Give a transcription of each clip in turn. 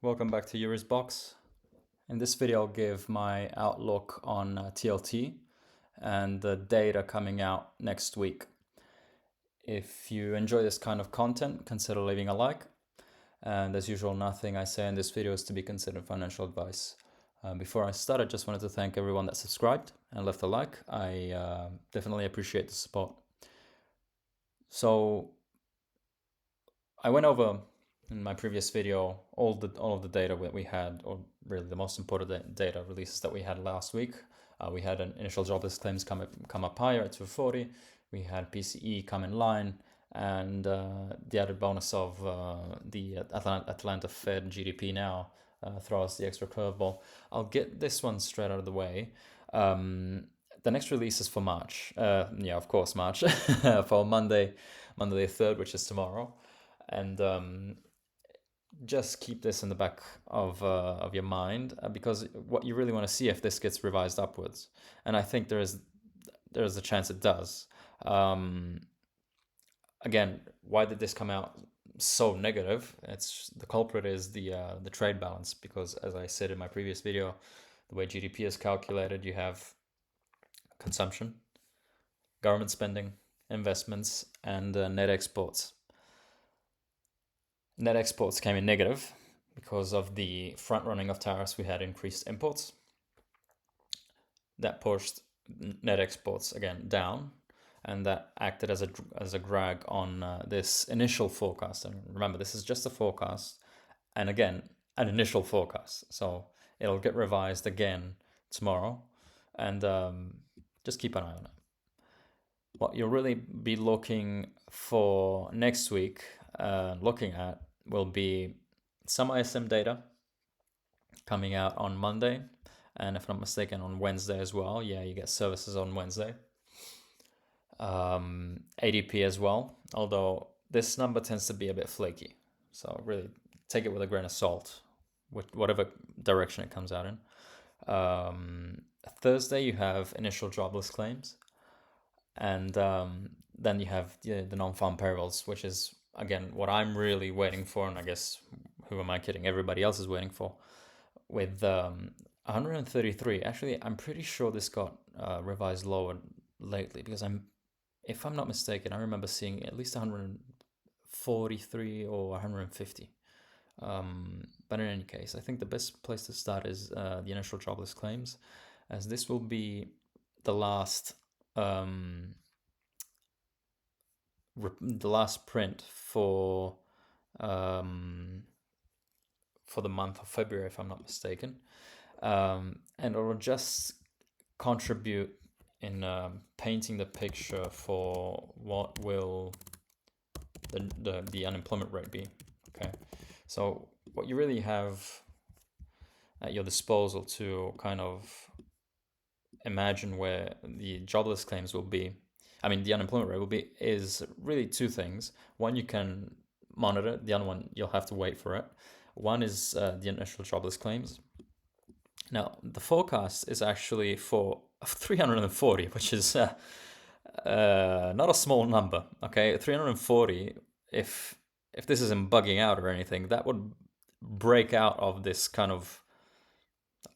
Welcome back to Yuri's Box. In this video, I'll give my outlook on TLT and the data coming out next week. If you enjoy this kind of content, consider leaving a like. And as usual, nothing I say in this video is to be considered financial advice. Before I start, I just wanted to thank everyone that subscribed and left a like. I definitely appreciate the support. So I went over in my previous video all of the data that we had, or really the most important data releases that we had last week. We had an initial jobless claims come up higher at 240. We had PCE come in line, and the added bonus of the Atlanta Fed GDP now throws the extra curveball. I'll get this one straight out of the way. The next release is for March. Yeah, of course, March. For Monday the 3rd, which is tomorrow. And just keep this in the back of your mind, because what you really want to see if this gets revised upwards, and I think there is a chance it does. Again, why did this come out so negative? It's the culprit is the trade balance, because as I said in my previous video, the way GDP is calculated, you have consumption, government spending, investments, and net exports. Net exports came in negative because of the front running of tariffs. We had increased imports. That pushed net exports again down, and that acted as a drag on this initial forecast. And remember, this is just a forecast, and again, an initial forecast. So it'll get revised again tomorrow, and just keep an eye on it. What you'll really be looking for next week, looking at, will be some ISM data coming out on Monday, and if I'm not mistaken, on Wednesday as well. Yeah, you get services on Wednesday. ADP as well, although this number tends to be a bit flaky, so really take it with a grain of salt, with whatever direction it comes out in. Thursday you have initial jobless claims, and then you have the non-farm payrolls, which is again what I'm really waiting for, and I guess who am I kidding? Everybody else is waiting for, with 133. Actually, I'm pretty sure this got revised lower lately, because if I'm not mistaken, I remember seeing at least 143 or 150. But in any case, I think the best place to start is the initial jobless claims, as this will be the last print for the month of February, if I'm not mistaken, and it'll just contribute in painting the picture for what will the unemployment rate be. Okay, so what you really have at your disposal to kind of imagine where the jobless claims will be, the unemployment rate will be, is really two things. One, you can monitor. The other one, you'll have to wait for it. One is the initial jobless claims. Now, the forecast is actually for 340, which is not a small number. Okay, 340. If this isn't bugging out or anything, that would break out of this kind of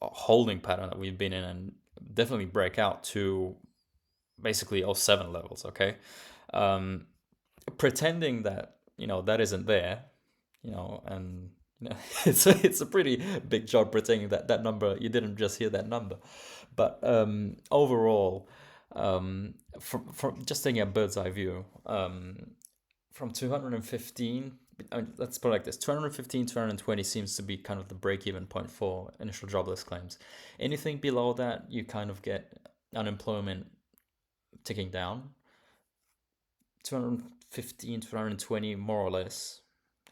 holding pattern that we've been in, and definitely break out to basically 07 levels. Okay, pretending that that isn't there, and it's a pretty big job pretending that number, you didn't just hear that number. But overall, from just taking a bird's eye view, from 215, let's put it like this: 215, 220 seems to be kind of the break-even point for initial jobless claims. Anything below that, you kind of get unemployment ticking down. 215, 220, more or less.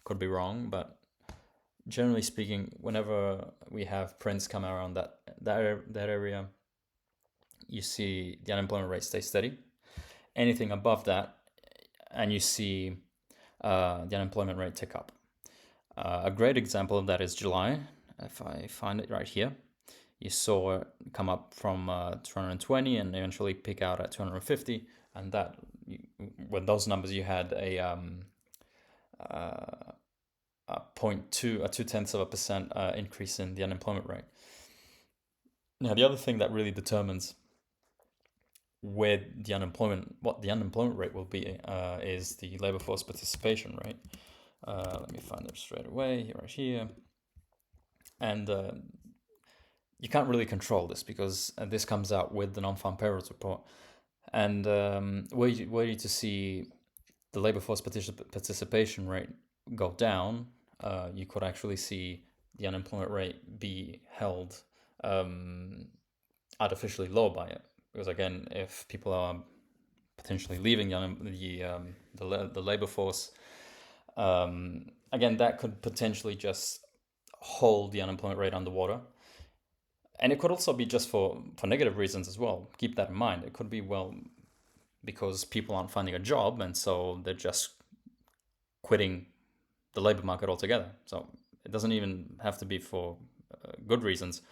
Could be wrong, but generally speaking, whenever we have prints come around that area, you see the unemployment rate stay steady. Anything above that, and you see the unemployment rate tick up. A great example of that is July. If I find it right here, you saw it come up from 220 and eventually peak out at 250, and that, with those numbers, you had a 0.2% increase in the unemployment rate. Now, the other thing that really determines what the unemployment rate will be is the labor force participation rate. Let me find it straight away, right here. And you can't really control this because this comes out with the non-farm payrolls report. And were you to see the labor force participation rate go down, you could actually see the unemployment rate be held artificially low by it. Because again, if people are potentially leaving the labor force, again, that could potentially just hold the unemployment rate underwater. And it could also be just for negative reasons as well. Keep that in mind. It could be, well, because people aren't finding a job, and so they're just quitting the labor market altogether. So it doesn't even have to be for good reasons.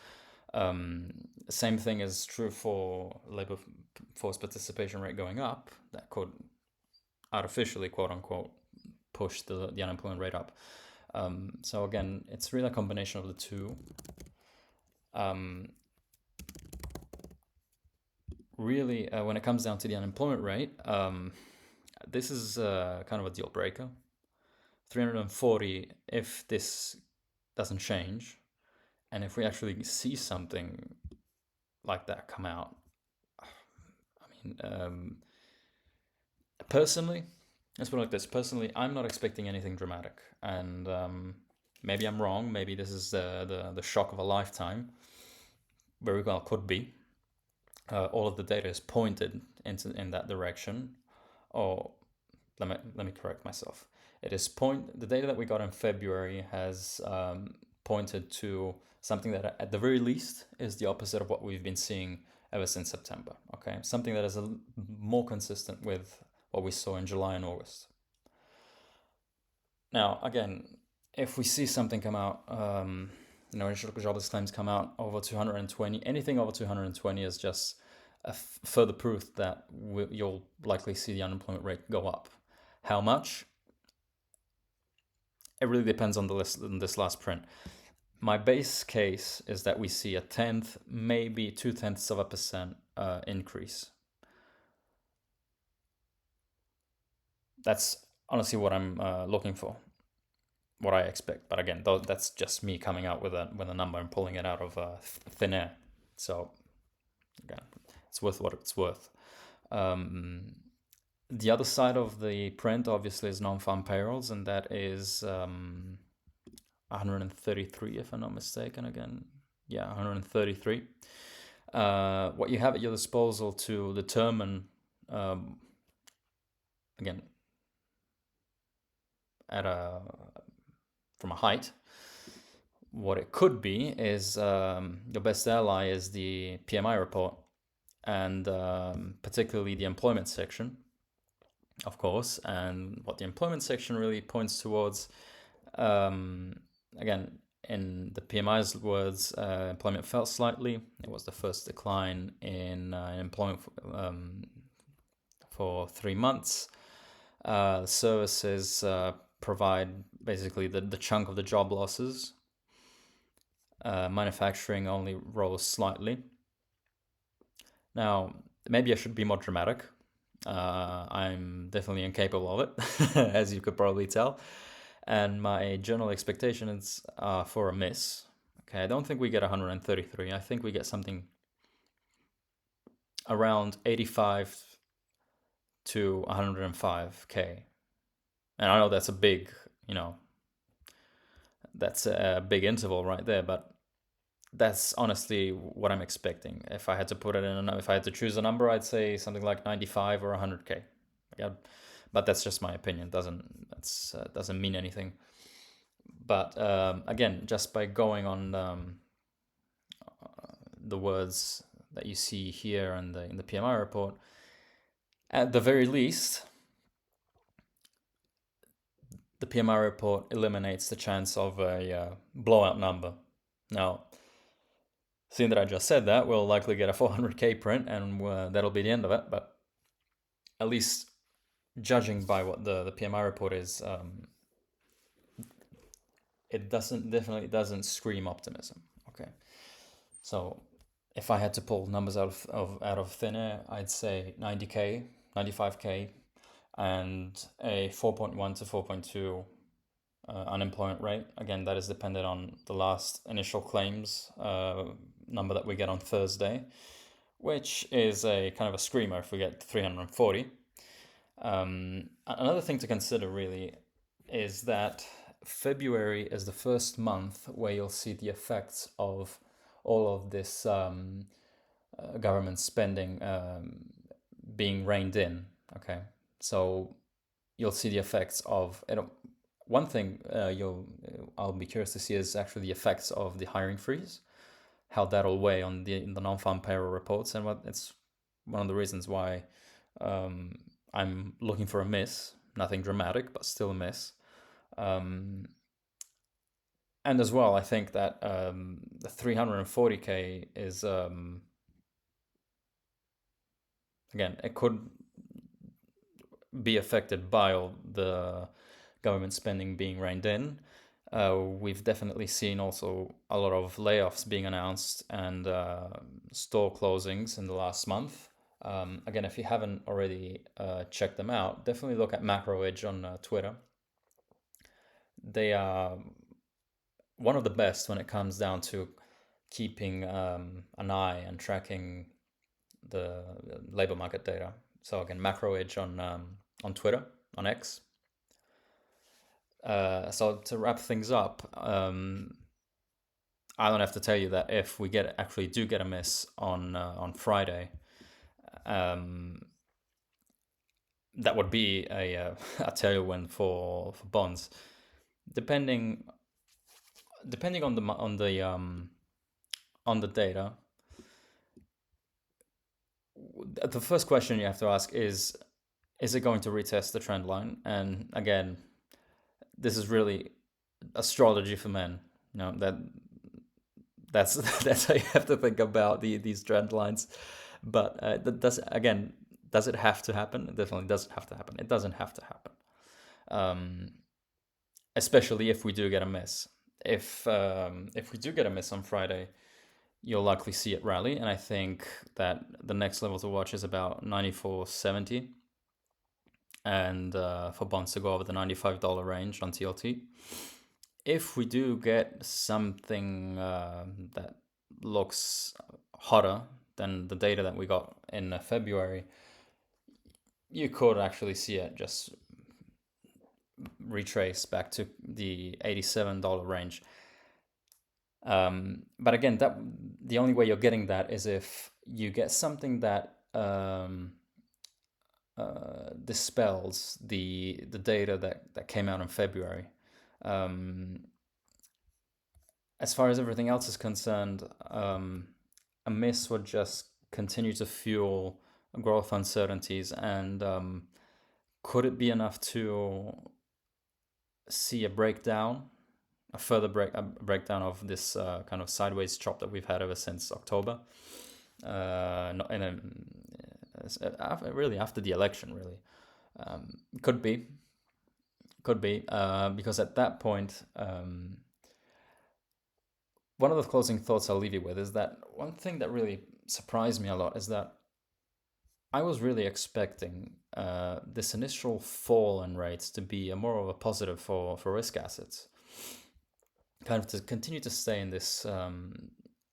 Same thing is true for labor force participation rate going up. That could artificially, quote unquote, push the unemployment rate up. So again, it's really a combination of the two. Really, when it comes down to the unemployment rate, this is kind of a deal breaker. 340 if this doesn't change, and if we actually see something like that come out. I mean, personally, let's put it like this. Personally, I'm not expecting anything dramatic, and maybe I'm wrong. Maybe this is the shock of a lifetime. Very well could be. All of the data is pointed in that direction. Or let me correct myself. The data that we got in February has pointed to something that at the very least is the opposite of what we've been seeing ever since September. Okay, something that is more consistent with what we saw in July and August. Now, again, if we see something come out, initial jobless claims come out over 220, anything over 220 is just a further proof that you'll likely see the unemployment rate go up. How much? It really depends on this last print. My base case is that we see a 1/10, maybe 0.2% increase. That's honestly what I'm looking for, what I expect. But again, that's just me coming out with a number and pulling it out of thin air. So again, it's worth what it's worth. The other side of the print, obviously, is non-farm payrolls, and that is 133, if I'm not mistaken. Again, yeah, 133. What you have at your disposal to determine, again, from a height, what it could be is your best ally is the PMI report, and particularly the employment section, of course. And what the employment section really points towards, again, in the PMI's words, employment fell slightly. It was the first decline in employment for 3 months. Services provide basically the chunk of the job losses. Manufacturing only rose slightly. Now, maybe I should be more dramatic. I'm definitely incapable of it, as you could probably tell. And my general expectation is for a miss. Okay, I don't think we get 133. I think we get something around 85 to 105K. And I know that's a big, that's a big interval right there, but that's honestly what I'm expecting. If I had to put it in, if I had to choose a number, I'd say something like 95 or 100K. Yeah, but that's just my opinion. Doesn't mean anything. But again, just by going on the words that you see here in the PMI report, at the very least, the PMI report eliminates the chance of a blowout number. Now, seeing that I just said that, we'll likely get a 400K print, and that'll be the end of it. But at least judging by what the PMI report is, it definitely doesn't scream optimism. Okay, so if I had to pull numbers out of thin air, I'd say 90k, 95k, and a 4.1 to 4.2 unemployment rate. Again, that is dependent on the last initial claims number that we get on Thursday, which is a kind of a screamer if we get 340. Another thing to consider really is that February is the first month where you'll see the effects of all of this government spending being reined in. Okay, so you'll see the effects of it. One thing I'll be curious to see is actually the effects of the hiring freeze, how that'll weigh on the non-farm payroll reports, and what it's one of the reasons why I'm looking for a miss. Nothing dramatic, but still a miss. And as well, I think that the 340k is again, it could be affected by all the government spending being reined in. We've definitely seen also a lot of layoffs being announced and store closings in the last month. Again, if you haven't already checked them out, definitely look at Macro Edge on Twitter. They are one of the best when it comes down to keeping an eye and tracking the labor market data. So again, Macro Edge on Twitter, on X. So to wrap things up, I don't have to tell you that if we do get a miss on Friday, that would be a tailwind for bonds, depending on the data. The first question you have to ask is it going to retest the trend line? And again, this is really astrology for men. That's that's how you have to think about these trend lines. But does it have to happen? It definitely doesn't have to happen. It doesn't have to happen, especially if we do get a miss. If we do get a miss on Friday, you'll likely see it rally, and I think that the next level to watch is about 94.70, and for bonds to go over the $95 range on TLT. If we do get something that looks hotter than the data that we got in February, you could actually see it just retrace back to the $87 range. But again, that the only way you're getting that is if you get something that dispels the data that came out in February. As far as everything else is concerned, a miss would just continue to fuel growth uncertainties, and could it be enough to see a further breakdown of this kind of sideways chop that we've had ever since October, really after the election, really. Could be, because at that point, one of the closing thoughts I'll leave you with is that one thing that really surprised me a lot is that I was really expecting this initial fall in rates to be more of a positive for risk assets, kind of to continue to stay in this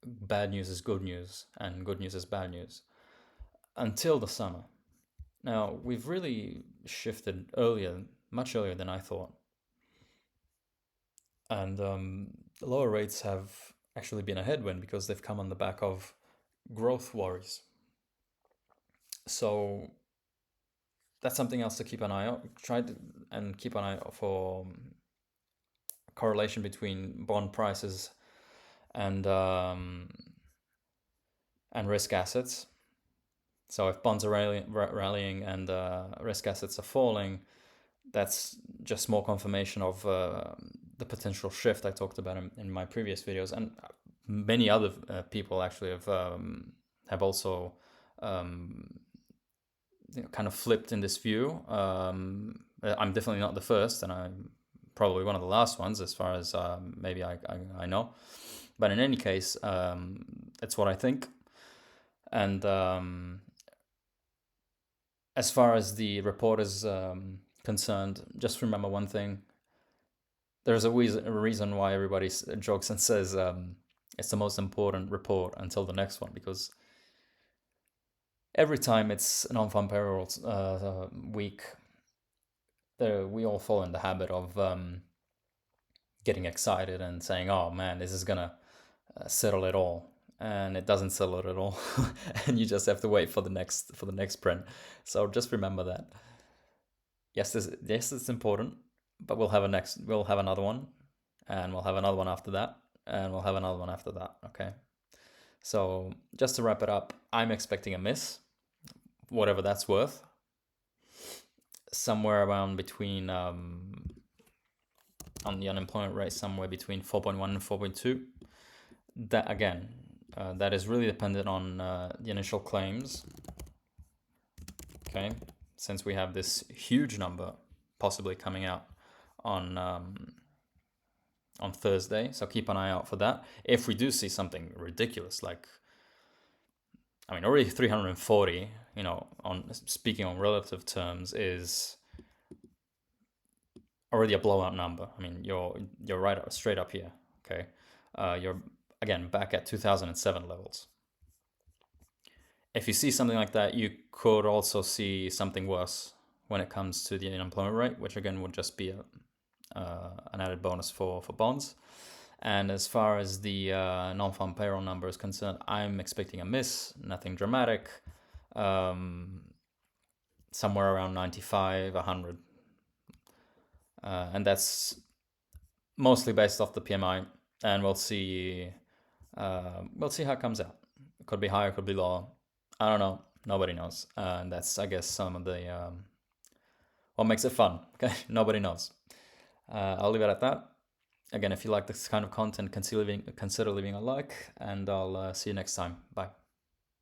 bad news is good news and good news is bad news until the summer. Now, we've really shifted much earlier than I thought. And the lower rates have actually been a headwind because they've come on the back of growth worries. So that's something else to keep an eye on. Keep an eye out for correlation between bond prices and risk assets. So if bonds are rallying and risk assets are falling, that's just more confirmation of the potential shift I talked about in my previous videos, and many other people actually have also kind of flipped in this view. I'm definitely not the first, and I'm probably one of the last ones as far as maybe I know. But in any case, it's what I think. And as far as the report is concerned, just remember one thing. There's a reason why everybody jokes and says it's the most important report until the next one, because every time it's non-farm payrolls week, we all fall in the habit of getting excited and saying, "Oh man, this is gonna settle it all," and it doesn't settle it at all, and you just have to wait for the next print. So just remember that. Yes, it's important, but we'll have another one, and we'll have another one after that, and we'll have another one after that. Okay. So just to wrap it up, I'm expecting a miss, whatever that's worth, somewhere around between on the unemployment rate, somewhere between 4.1 and 4.2. That again, that is really dependent on the initial claims. Okay, since we have this huge number possibly coming out on Thursday, so keep an eye out for that. If we do see something ridiculous, like, I mean, already 340, on speaking on relative terms, is already a blowout number. I mean, you're right up, straight up here. Okay, you're again back at 2007 levels. If you see something like that, you could also see something worse when it comes to the unemployment rate, which again would just be an added bonus for bonds. And as far as the non-farm payroll number is concerned, I'm expecting a miss, nothing dramatic, somewhere around 95, 100. And that's mostly based off the PMI, and we'll see how it comes out. It could be higher, could be lower. I don't know. Nobody knows. And that's, I guess, some of the what makes it fun. Okay, nobody knows. I'll leave it at that. Again, if you like this kind of content, consider leaving a like, and I'll see you next time. Bye.